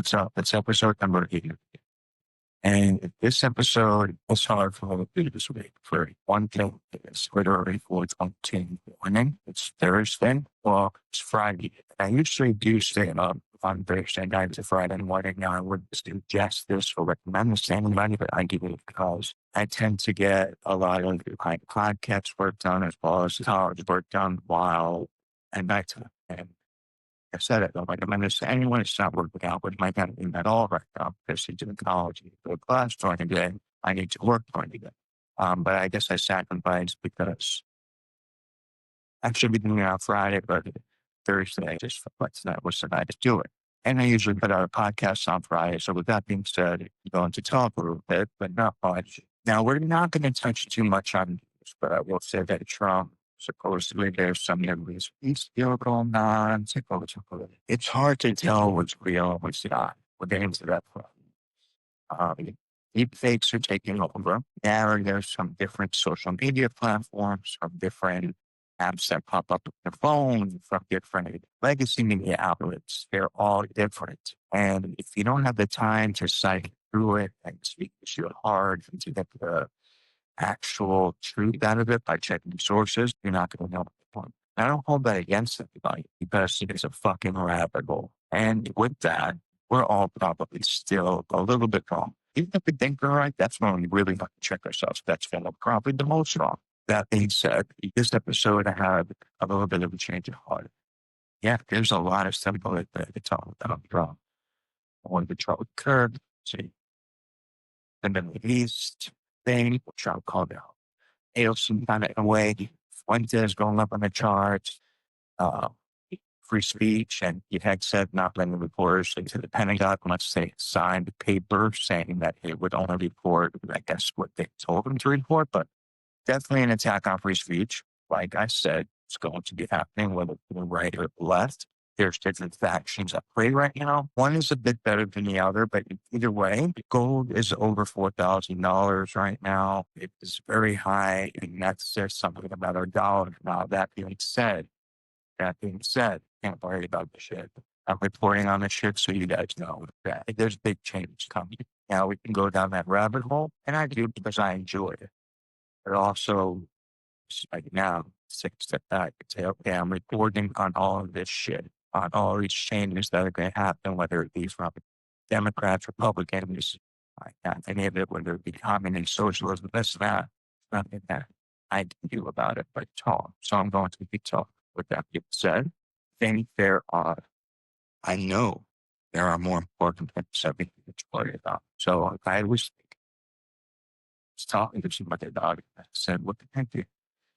What's up? It's episode number 8. And this episode was hard for me this week for one thing. It's literally for morning. It's Thursday. Well, it's Friday. I usually do stay up on Thursday night to Friday morning. Now, I wouldn't suggest this or recommend this to anybody, but I do it because I tend to get a lot of like podcast work done as well as college work done while at nighttime. And I said it, though, like, I'm going to say anyone who's not working out with my kind of at all right now because he's in college, he go to class during the day. I need to work during the day. But I guess I sacrificed because I should be doing it on Friday, but Thursday, just like tonight was the night to do it. And I usually put out a podcast on Friday. So with that being said, I'm going to talk a little bit, but not much. Now, we're not going to touch too much on this, but I will say that Trump, supposedly there's some memories. He's still going on. It's hard to tell what's real and what's not. We're getting to that problem. Deep fakes are taking over. Now there's some different social media platforms, from different apps that pop up on your phone, from different legacy media outlets. They're all different. And if you don't have the time to cycle through it and speak to your heart and to get the actual truth out of it by checking sources, you're not going to know the point. I don't hold that against anybody because it's a fucking rabbit hole. And with that, we're all probably still a little bit wrong. Even if we think we're right, that's when we really have to check ourselves. That's when we're probably the most wrong. That being said, this episode I had a little bit of a change of heart. Yeah, there's a lot of stuff that talk about wrong. I wanted to try with Kirk, see, the Middle East thing, which I'll call out. Some kind of way. Fuentes going up on the charts, free speech, and he had said not letting reporters into the Pentagon unless they signed a paper saying that it would only report, I guess, what they told him to report, but definitely an attack on free speech. Like I said, it's going to be happening whether the right or the left. There's different factions at play right now. One is a bit better than the other, but either way, gold is over $4,000 right now. It is very high, and that says something about our dollar. Now, that being said, can't worry about the shit. I'm reporting on the shit so you guys know that there's big change coming. Now, we can go down that rabbit hole, and I do because I enjoy it. But also, like now, step back and say, okay, I'm reporting on all of this shit, on all these changes that are going to happen, whether it be from Democrats, Republicans, not any of it, whether it be communist, socialism, this, that, nothing that I can do about it, but talk. So I'm going to be talking. With that being said, I think I know there are more important things that we can worry about. So I was talking to somebody about it. I said, what the heck do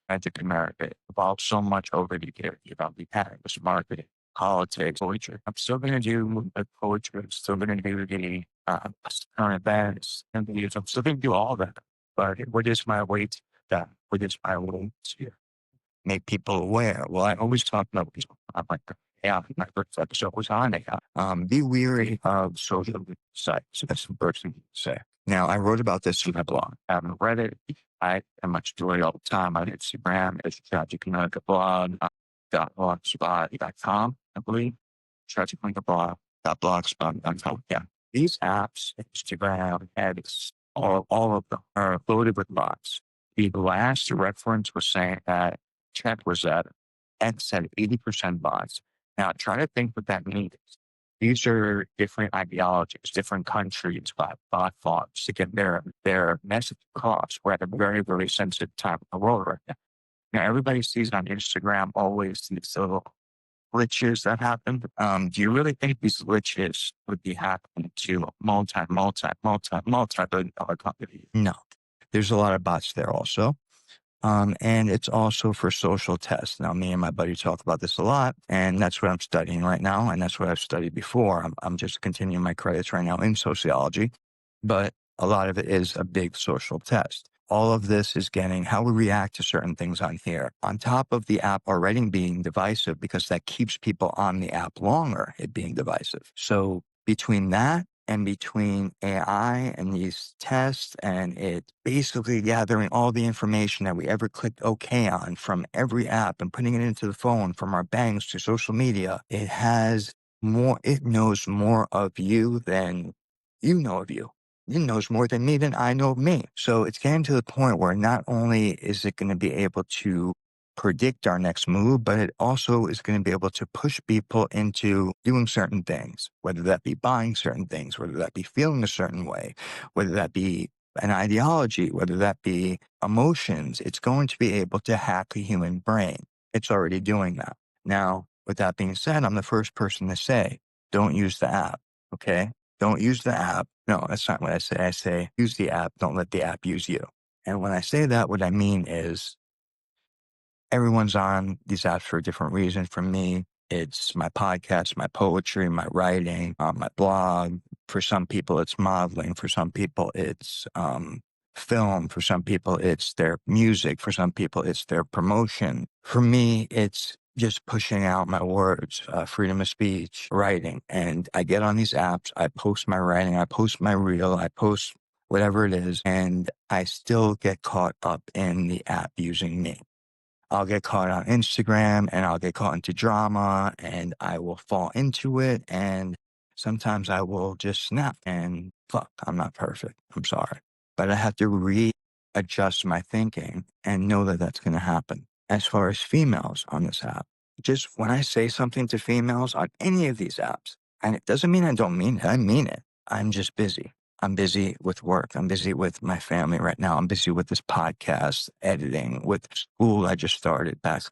Tragicamerica evolved so much over the years about the this marketing, politics, poetry. I'm still going to do poetry. I'm still going to do the current events, interviews. I'm still going to do all that. But what is my way to that? What is my way to make people aware? Well, I always talk about this. I'm like, yeah, my first episode was on it. Be weary of social sites. That's the first thing to say. Now, I wrote about this in my blog. I haven't read it. I much do it all the time on Instagram. It's Tragicamerica blog, .blogspot.com, I believe. Tragicamerica blog.blogspot.com. Yeah. These apps, Instagram, X, all of them are loaded with bots. The last reference was saying that check was that X had 80% bots. Now, try to think what that means. These are different ideologies, different countries, bot farms to get their message across. We're at a very, very sensitive time in the world right now. Now, everybody sees on Instagram always these little glitches that happen. Do you really think these glitches would be happening to multi-billion-dollar companies? No. There's a lot of bots there also. And it's also for social tests. Now, me and my buddy talk about this a lot, and that's what I'm studying right now. And that's what I've studied before. I'm just continuing my credits right now in sociology, but a lot of it is a big social test. All of this is getting how we react to certain things on here. On top of the app already being divisive, because that keeps people on the app longer, it being divisive. So between that and between AI and these tests and it basically gathering all the information that we ever clicked OK on from every app and putting it into the phone, from our banks to social media, it has it knows more of you than you know of you. It knows more than me than I know of me. So it's getting to the point where not only is it going to be able to predict our next move, but it also is going to be able to push people into doing certain things, whether that be buying certain things, whether that be feeling a certain way, whether that be an ideology, whether that be emotions. It's going to be able to hack the human brain. It's already doing that. Now, with that being said, I'm the first person to say, don't use the app. Okay. Don't use the app. No, that's not what I say. I say, use the app. Don't let the app use you. And when I say that, what I mean is everyone's on these apps for a different reason. For me, it's my podcast, my poetry, my writing, my blog. For some people, it's modeling. For some people, it's film. For some people, it's their music. For some people, it's their promotion. For me, it's just pushing out my words, freedom of speech, writing. And I get on these apps, I post my writing, I post my reel, I post whatever it is, and I still get caught up in the app using me. I'll get caught on Instagram and I'll get caught into drama and I will fall into it. And sometimes I will just snap and fuck, I'm not perfect. I'm sorry. But I have to readjust my thinking and know that that's going to happen. As far as females on this app, just when I say something to females on any of these apps, and it doesn't mean I don't mean it, I mean it. I'm just busy. I'm busy with work. I'm busy with my family right now. I'm busy with this podcast, editing, with school I just started back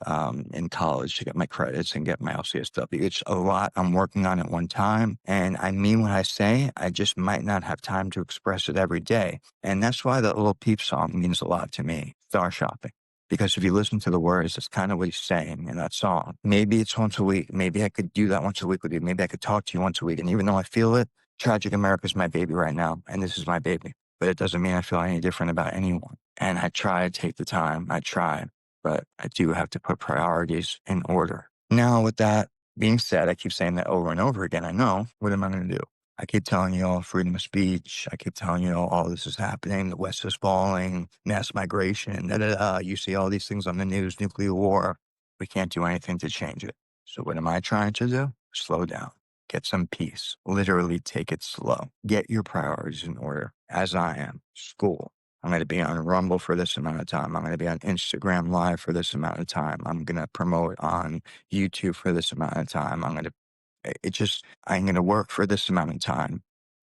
in college to get my credits and get my LCSW. It's a lot I'm working on at one time. And I mean what I say. I just might not have time to express it every day. And that's why that little Peep song means a lot to me, Star Shopping. Because if you listen to the words, it's kind of what he's saying in that song. Maybe it's once a week. Maybe I could do that once a week with you. Maybe I could talk to you once a week. And even though I feel it, Tragicamerica is my baby right now, and this is my baby. But it doesn't mean I feel any different about anyone. And I try to take the time. I try, but I do have to put priorities in order. Now, with that being said, I keep saying that over and over again. I know. What am I going to do? I keep telling you all freedom of speech. I keep telling you all this is happening. The West is falling, mass migration, da, da, da. You see all these things on the news, nuclear war. We can't do anything to change it. So what am I trying to do? Slow down. Get some peace. Literally take it slow. Get your priorities in order, as I am. School. I'm going to be on Rumble for this amount of time. I'm going to be on Instagram Live for this amount of time. I'm going to promote on YouTube for this amount of time. I'm going to work for this amount of time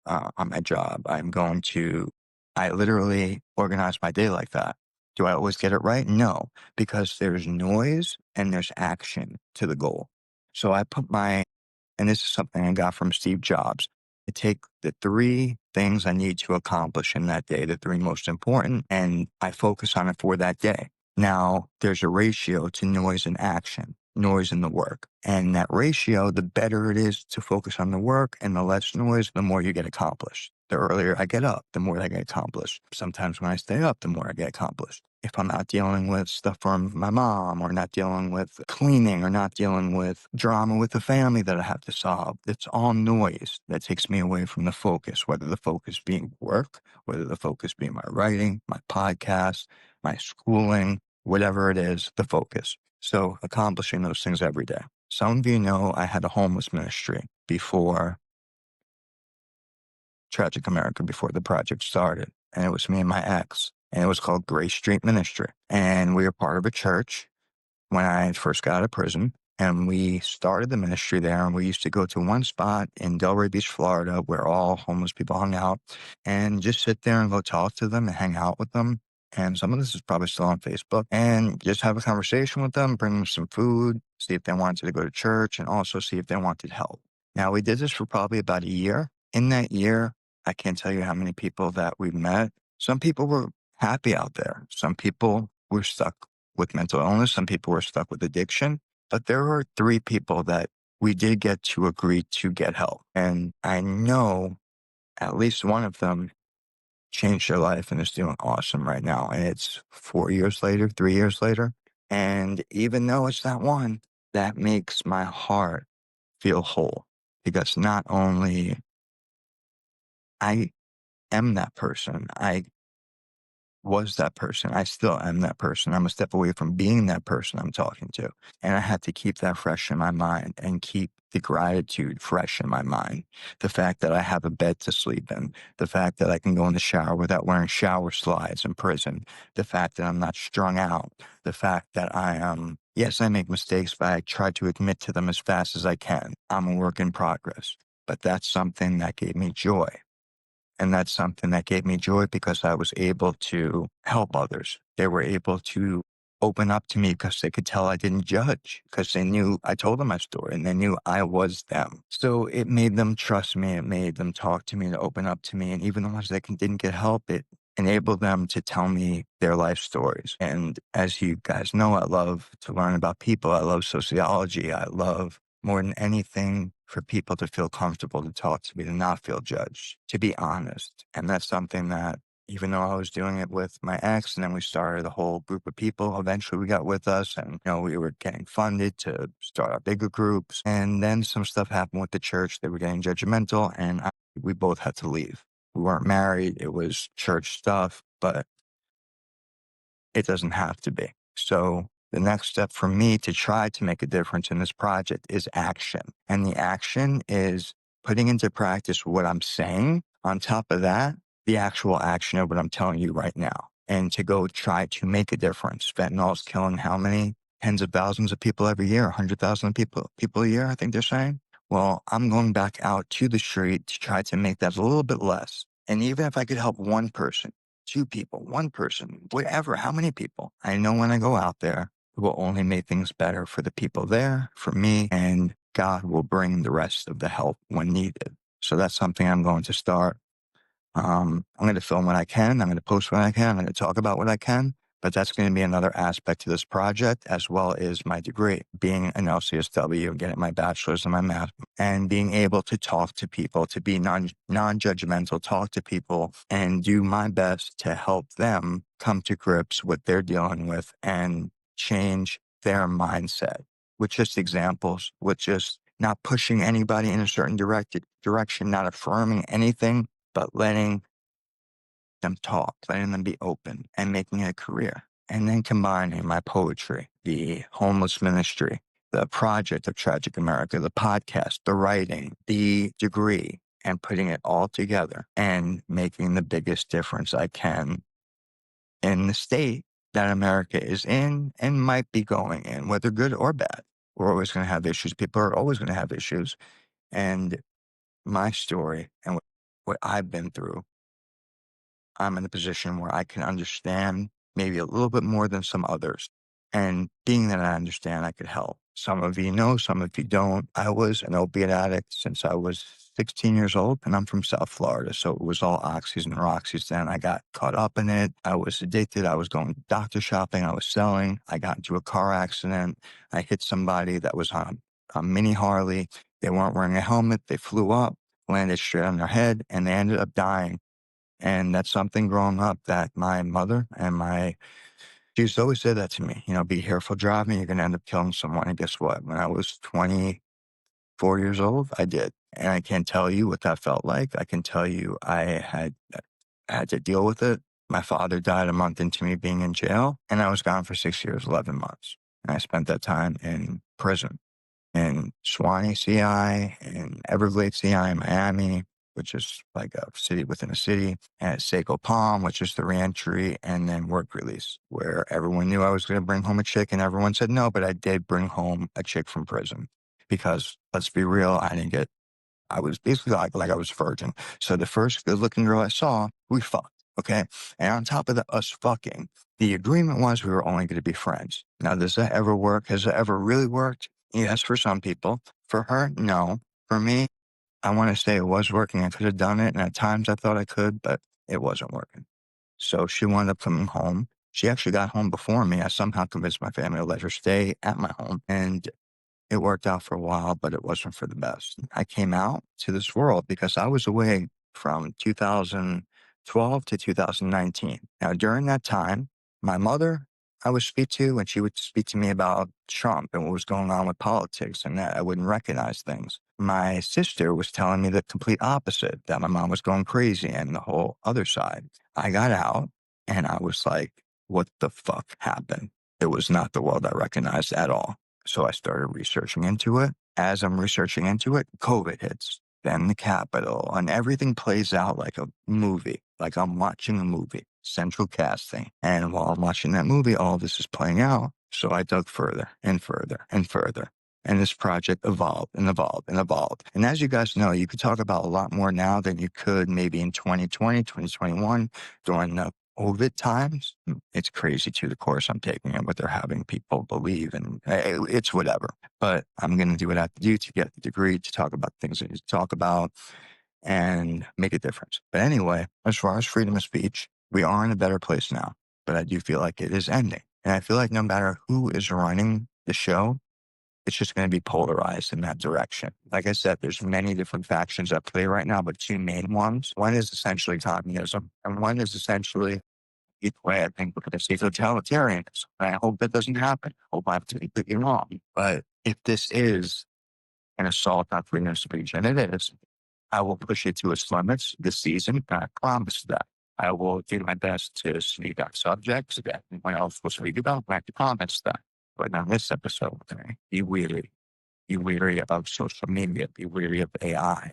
on my job. I literally organize my day like that. Do I always get it right? No, because there's noise and there's action to the goal. So and this is something I got from Steve Jobs. I take the 3 things I need to accomplish in that day, the 3 most important, and I focus on it for that day. Now, there's a ratio to noise and action, noise and the work. And that ratio, the better it is to focus on the work and the less noise, the more you get accomplished. The earlier I get up, the more I get accomplished. Sometimes when I stay up, the more I get accomplished. If I'm not dealing with stuff from my mom or not dealing with cleaning or not dealing with drama with the family that I have to solve, it's all noise that takes me away from the focus, whether the focus being work, whether the focus being my writing, my podcast, my schooling, whatever it is, the focus. So accomplishing those things every day. Some of you know I had a homeless ministry before Tragicamerica, before the project started. And it was me and my ex. And it was called Grace Street Ministry. And we were part of a church when I first got out of prison. And we started the ministry there. And we used to go to one spot in Delray Beach, Florida, where all homeless people hung out and just sit there and go talk to them and hang out with them. And some of this is probably still on Facebook, and just have a conversation with them, bring them some food, see if they wanted to go to church, and also see if they wanted help. Now, we did this for probably about a year. In that year, I can't tell you how many people that we met. Some people were happy out there. Some people were stuck with mental illness. Some people were stuck with addiction. But there were 3 people that we did get to agree to get help. And I know at least one of them changed their life and is doing awesome right now. And it's 4 years later, 3 years later. And even though it's that one, that makes my heart feel whole, because not only I am that person, I was that person, I still am that person. I'm a step away from being that person I'm talking to. And I had to keep that fresh in my mind and keep the gratitude fresh in my mind, the fact that I have a bed to sleep in, the fact that I can go in the shower without wearing shower slides in prison, the fact that I'm not strung out, the fact that I am, yes, I make mistakes, but I try to admit to them as fast as I can. I'm a work in progress, but that's something that gave me joy. And that's something that gave me joy because I was able to help others. They were able to open up to me because they could tell I didn't judge, because they knew I told them my story and they knew I was them. So it made them trust me. It made them talk to me and open up to me. And even the ones that didn't get help, it enabled them to tell me their life stories. And as you guys know, I love to learn about people. I love sociology. I love more than anything for people to feel comfortable to talk to me, to not feel judged, to be honest. And that's something that, even though I was doing it with my ex, and then we started a whole group of people, eventually we got with us, and we were getting funded to start our bigger groups. And then some stuff happened with the church. They were getting judgmental, and we both had to leave. We weren't married. It was church stuff, but it doesn't have to be. So the next step for me to try to make a difference in this project is action. And the action is putting into practice what I'm saying. On top of that, the actual action of what I'm telling you right now. And to go try to make a difference. Fentanyl is killing how many? Tens of thousands of people every year, 100,000 people a year, I think they're saying. Well, I'm going back out to the street to try to make that a little bit less. And even if I could help one person, two people, one person, whatever, how many people, I know when I go out there, it will only make things better for the people there, for me, and God will bring the rest of the help when needed. So that's something I'm going to start. I'm going to film what I can. I'm going to post what I can. I'm going to talk about what I can. But that's going to be another aspect to this project, as well as my degree, being an LCSW, getting my bachelor's and my master's, and being able to talk to people, to be non-judgmental, talk to people, and do my best to help them come to grips with what they're dealing with and change their mindset with just examples, with just not pushing anybody in a certain direction, not affirming anything, but letting them talk, letting them be open, and making it a career. And then combining my poetry, the homeless ministry, the project of Tragicamerica, the podcast, the writing, the degree, and putting it all together and making the biggest difference I can in the state that America is in and might be going in, whether good or bad. We're always going to have issues. People are always going to have issues. And my story and what I've been through, I'm in a position where I can understand maybe a little bit more than some others. And being that I understand, I could help. Some of you know, some of you don't. I was an opiate addict since I was 16 years old, and I'm from South Florida. So it was all oxys and roxys then. I got caught up in it. I was addicted. I was going doctor shopping. I was selling. I got into a car accident. I hit somebody that was on a mini Harley. They weren't wearing a helmet. They flew up, landed straight on their head, and they ended up dying. And that's something growing up that my mother and she used to always say that to me, be careful driving, you're going to end up killing someone. And guess what? When I was 24 years old, I did. And I can't tell you what that felt like. I can tell you I had to deal with it. My father died a month into me being in jail, and I was gone for 6 years, 11 months. And I spent that time in prison in Suwannee, CI, in Everglades, CI, in Miami, which is like a city within a city, and Seco Palm, which is the reentry, and then work release, where everyone knew I was going to bring home a chick, and everyone said no, but I did bring home a chick from prison because, let's be real, I was basically like I was a virgin. So the first good-looking girl I saw, we fucked, okay? And on top of us fucking, the agreement was we were only going to be friends. Now, does that ever work? Has it ever really worked? Yes, for some people. For her, no. For me, I want to say it was working. I could have done it, and at times I thought I could, but it wasn't working. So she wound up coming home. She actually got home before me. I somehow convinced my family to let her stay at my home, and it worked out for a while, but it wasn't for the best. I came out to this world because I was away from 2012 to 2019. Now, during that time, my mother, I would speak to, and she would speak to me about Trump and what was going on with politics and that I wouldn't recognize things. My sister was telling me the complete opposite, that my mom was going crazy and the whole other side. I got out and I was like, what the fuck happened? It was not the world I recognized at all. So I started researching into it. as I'm researching into it, COVID hits, then the Capitol, and everything plays out like a movie, like I'm watching a movie, central casting. And while I'm watching that movie, all this is playing out. So I dug further and further and further. And this project evolved and evolved and evolved. And as you guys know, you could talk about a lot more now than you could maybe in 2020, 2021 during the COVID times. It's crazy to the course I'm taking and what they're having people believe. And it's whatever. But I'm going to do what I have to do to get the degree, to talk about things I need to talk about and make a difference. But anyway, as far as freedom of speech, we are in a better place now. But I do feel like it is ending. And I feel like no matter who is running the show, it's just going to be polarized in that direction. Like I said, there's many different factions at play right now, but two main ones. One is essentially communism, and one is essentially, either way, I think we're going to see totalitarianism. And I hope that doesn't happen. I hope I'm completely wrong. But if this is an assault on freedom of speech, and it is, I will push it to its limits this season. I promise that. I will do my best to speak on subjects that anyone else will speak about. I promise that. But on this episode today, be wary. Be wary of social media. Be wary of AI.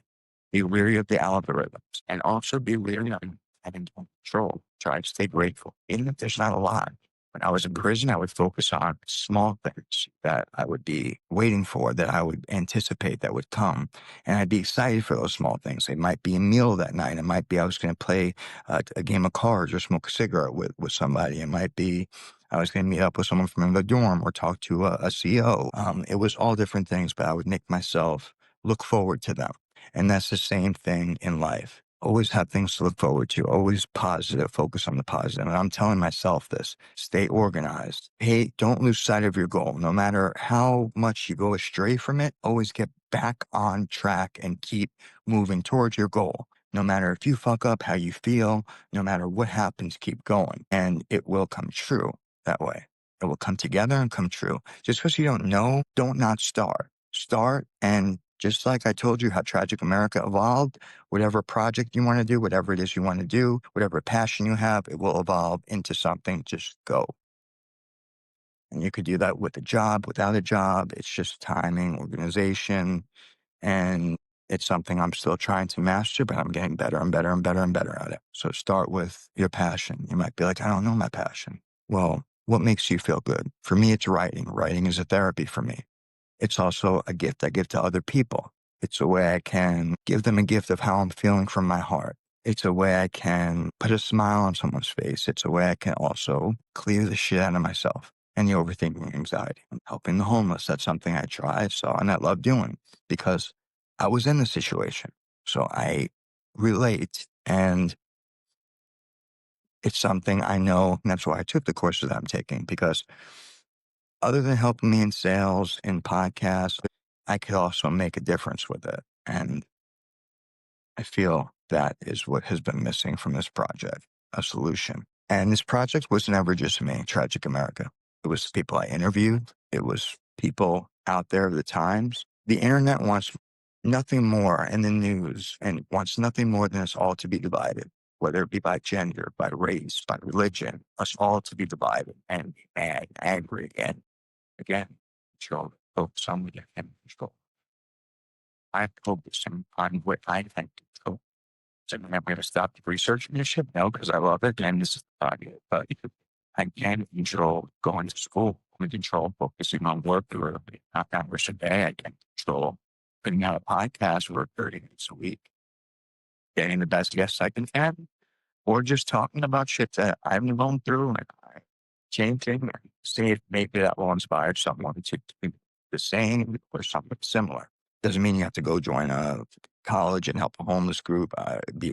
Be wary of the algorithms. And also be wary of having control. Try to stay grateful. Even if there's not a lot. When I was in prison, I would focus on small things that I would be waiting for, that I would anticipate that would come. And I'd be excited for those small things. It might be a meal that night. It might be I was going to play a game of cards or smoke a cigarette with somebody. It might be I was going to meet up with someone from the dorm or talk to a CEO. It was all different things, but I would make myself look forward to them. And that's the same thing in life. Always have things to look forward to, always positive, focus on the positive. And I'm telling myself this, stay organized. Hey, don't lose sight of your goal. No matter how much you go astray from it, always get back on track and keep moving towards your goal. No matter if you fuck up, how you feel, no matter what happens, keep going and it will come true that way. It will come together and come true. Just because you don't know, don't not start. Start, and just like I told you how Tragicamerica evolved, whatever project you want to do, whatever it is you want to do, whatever passion you have, it will evolve into something. Just go. And you could do that with a job, without a job. It's just timing, organization, and it's something I'm still trying to master, but I'm getting better and better and better and better at it. So start with your passion. You might be like, I don't know my passion. Well, what makes you feel good? For me, it's writing. Writing is a therapy for me. It's also a gift I give to other people. It's a way I can give them a gift of how I'm feeling from my heart. It's a way I can put a smile on someone's face. It's a way I can also clear the shit out of myself and the overthinking anxiety. Helping the homeless, that's something I try, saw, and I love doing because I was in the situation. So I relate, and it's something I know, and that's why I took the courses that I'm taking, because other than helping me in sales and podcasts, I could also make a difference with it. And I feel that is what has been missing from this project, a solution. And this project was never just me, Tragic America. It was people I interviewed. It was people out there of the times. The internet wants nothing more in the news and wants nothing more than us all to be divided, whether it be by gender, by race, by religion, us all to be divided and be mad, angry, and again, control, focus on what you can control. I focus on what I can control. So I'm going to stop researching this shit? No, because I love it. And this is the target. But I can control going to school. I can control focusing on work for half hours a day. I can control putting out a podcast for 30 minutes a week, getting the best guests I can have, or just talking about shit that I'm going through and I changing and see if maybe that will inspire someone to do the same or something similar. Doesn't mean you have to go join a college and help a homeless group,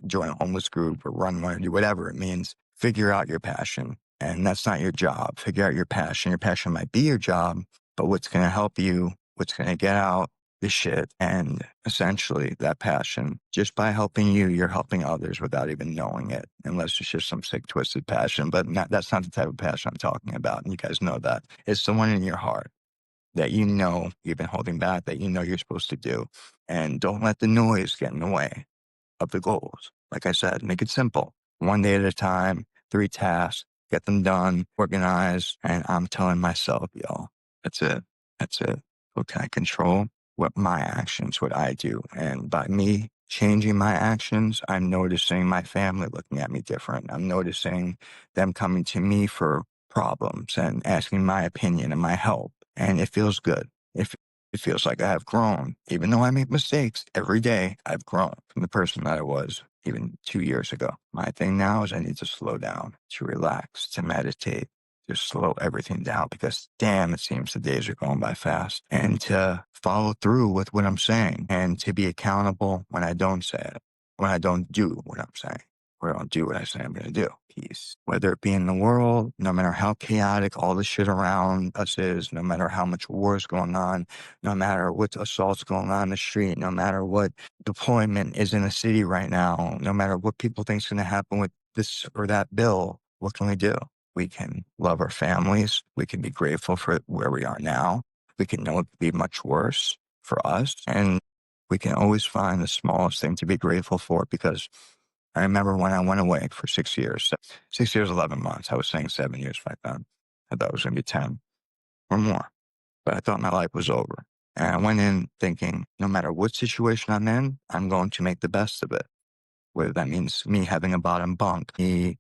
join a homeless group or run one, do whatever it means. Figure out your passion. And that's not your job. Figure out your passion. Your passion might be your job, but what's going to help you, what's going to get out the shit, and essentially that passion, just by helping you, you're helping others without even knowing it, unless it's just some sick, twisted passion. But that's not the type of passion I'm talking about. And you guys know that. It's the one in your heart that you know you've been holding back, that you know you're supposed to do. And don't let the noise get in the way of the goals. Like I said, make it simple. One day at a time, 3 tasks, get them done, organize. And I'm telling myself, y'all, that's it. That's it. What can I control? what my actions, what I do. And by me changing my actions, I'm noticing my family looking at me different. I'm noticing them coming to me for problems and asking my opinion and my help. And it feels good. It feels like I have grown. Even though I make mistakes every day, I've grown from the person that I was even 2 years ago. My thing now is I need to slow down, to relax, to meditate, just slow everything down because damn, it seems the days are going by fast, and to follow through with what I'm saying and to be accountable when I don't say it, when I don't do what I'm saying, or I don't do what I say I'm going to do. Peace. Whether it be in the world, no matter how chaotic all the shit around us is, no matter how much war is going on, no matter what assaults going on in the street, no matter what deployment is in the city right now, no matter what people think is going to happen with this or that bill, what can we do? We can love our families. We can be grateful for where we are now. We can know it could be much worse for us. And we can always find the smallest thing to be grateful for because I remember when I went away for 6 years, 6 years, 11 months. I was saying 7 years back then. I thought it was going to be 10 or more, but I thought my life was over. And I went in thinking, no matter what situation I'm in, I'm going to make the best of it. Whether that means me having a bottom bunk, me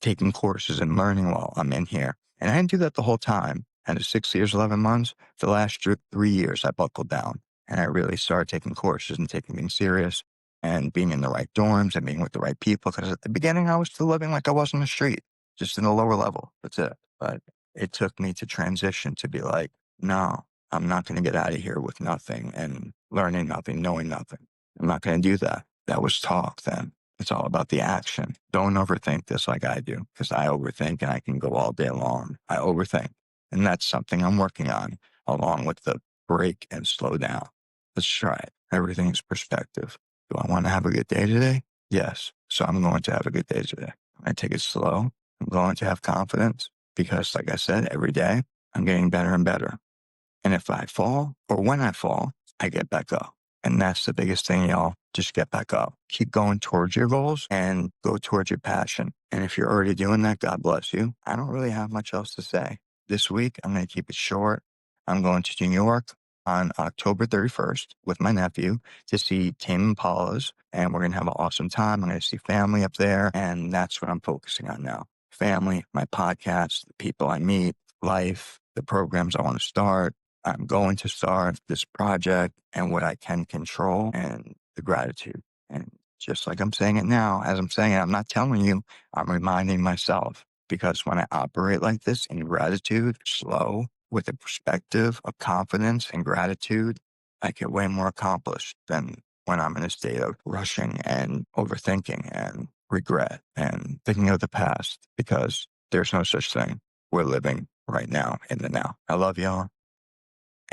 taking courses and learning while I'm in here. And I didn't do that the whole time. And the 6 years, 11 months, the last 3 years, I buckled down and I really started taking courses and taking things serious and being in the right dorms and being with the right people. Because at the beginning, I was still living like I was on the street, just in the lower level. That's it. But it took me to transition to be like, no, I'm not going to get out of here with nothing and learning nothing, knowing nothing. I'm not going to do that. That was talk then. It's all about the action. Don't overthink this like I do, because I overthink and I can go all day long. I overthink. And that's something I'm working on, along with the break and slow down. Let's try it. Everything is perspective. Do I want to have a good day today? Yes. So I'm going to have a good day today. I take it slow. I'm going to have confidence because, like I said, every day I'm getting better and better. And if I fall or when I fall, I get back up. And that's the biggest thing, y'all. Just get back up. Keep going towards your goals and go towards your passion. And if you're already doing that, God bless you. I don't really have much else to say. This week, I'm going to keep it short. I'm going to New York on October 31st with my nephew to see Tame Impalas. And we're going to have an awesome time. I'm going to see family up there. And that's what I'm focusing on now. Family, my podcast, the people I meet, life, the programs I want to start. I'm going to start this project and what I can control and the gratitude. And just like I'm saying it now, as I'm saying it, I'm not telling you, I'm reminding myself because when I operate like this in gratitude, slow, with a perspective of confidence and gratitude, I get way more accomplished than when I'm in a state of rushing and overthinking and regret and thinking of the past because there's no such thing. We're living right now in the now. I love y'all.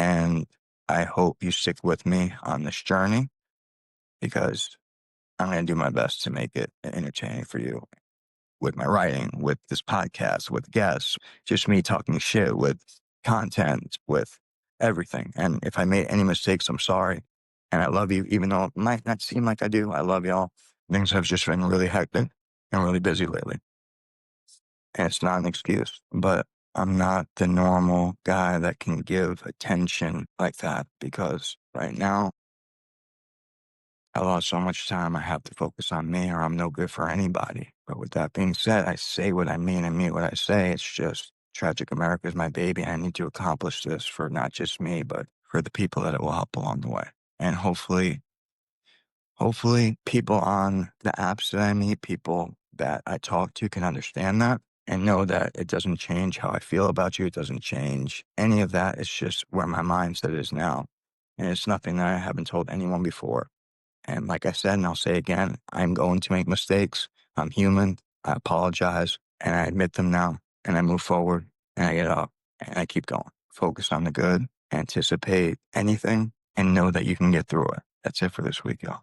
And I hope you stick with me on this journey because I'm going to do my best to make it entertaining for you with my writing, with this podcast, with guests, just me talking shit, with content, with everything. And if I made any mistakes, I'm sorry. And I love you, even though it might not seem like I do. I love y'all. Things have just been really hectic and really busy lately. And it's not an excuse, but I'm not the normal guy that can give attention like that because right now I lost so much time. I have to focus on me or I'm no good for anybody. But with that being said, I say what I mean and mean what I say. It's just Tragicamerica is my baby. I need to accomplish this for not just me, but for the people that it will help along the way. And hopefully people on the apps that I meet, people that I talk to can understand that and know that it doesn't change how I feel about you. It doesn't change any of that. It's just where my mindset is now. And it's nothing that I haven't told anyone before. And like I said, and I'll say again, I'm going to make mistakes. I'm human. I apologize and I admit them now. And I move forward and I get up and I keep going. Focus on the good, anticipate anything, and know that you can get through it. That's it for this week, y'all.